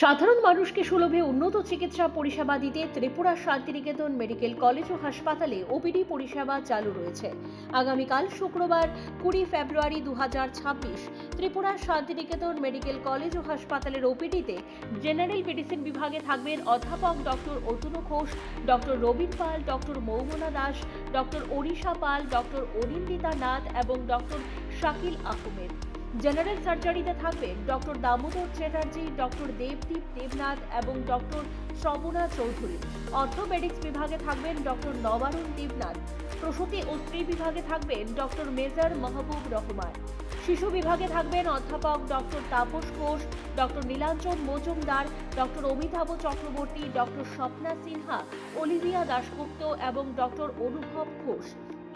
সাধারণ মানুষকে সুলভে উন্নত চিকিৎসা পরিষেবা দিতে ত্রিপুরা শান্তিনিকেতন মেডিকেল কলেজ ও হাসপাতালে ওপিডি পরিষেবা চালু রয়েছে। আগামীকাল শুক্রবার 20 ফেব্রুয়ারি 2026 ত্রিপুরা শান্তিনিকেতন মেডিকেল কলেজ ও হাসপাতালের ওপিডিতে জেনারেল মেডিসিন বিভাগে থাকবেন অধ্যাপক ডক্টর অতুল ঘোষ, ডক্টর রবীন পাল, ডক্টর মৌমনা দাস, ডক্টর অনিশা পাল, ডক্টর অনিন্দিতা নাথ এবং ডক্টর শাকিল আহমেদ। জেনারেল সার্জারিতে থাকবেন ডক্টর দামোদর চ্যাটার্জি, ডক্টর দেবদীপ দেবনাথ এবং ডক্টর শ্রবণা চৌধুরী। অর্থোপেডিক্স বিভাগে থাকবেন ডক্টর নবারুণ দেবনাথ। প্রসূতি ও স্ত্রী বিভাগে থাকবেন ডক্টর মেজর মাহবুব রহমান। শিশু বিভাগে থাকবেন অধ্যাপক doctor Tapas Ghosh, doctor Nilanjan Majumdar, doctor Amitabh Chakraborty, doctor Swapna Sinha, Olivia Dasgupta এবং ডক্টর অনুভব ঘোষ।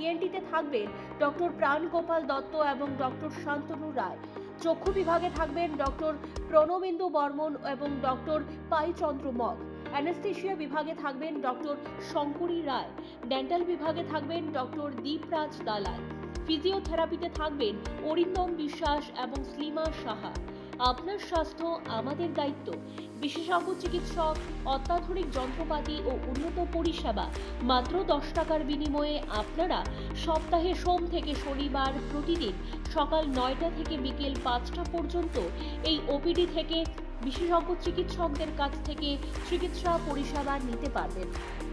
ইএনটিতে থাকবেন ডক্টর প্রাণগোপাল দত্ত এবং ডক্টর শান্তনু রায়। চক্ষু বিভাগে থাকবেন ডক্টর প্রণবেন্দু বর্মন এবং ডক্টর পাইচন্দ্র মগ। অ্যানেস্থেশিয়া বিভাগে থাকবেন ডক্টর শঙ্করী রায়। ডেন্টাল বিভাগে থাকবেন ডক্টর দীপরাজ দালাল। ফিজিওথেরাপিতে থাকবেন অরিন্দম বিশ্বাস এবং স্লিমা সাহা। আপনার স্বাস্থ্য আমাদের দায়িত্ব। বিশেষজ্ঞ চিকিৎসক, অত্যাধুনিক যন্ত্রপাতি ও উন্নত পরিষেবা মাত্র 10 টাকার বিনিময়ে আপনারা সপ্তাহে সোম থেকে শনিবার প্রতিদিন সকাল 9টা থেকে বিকেল 5টা পর্যন্ত এই ওপিডি থেকে বিশেষজ্ঞ চিকিৎসকদের কাছ থেকে চিকিৎসা পরিষেবা নিতে পারবেন।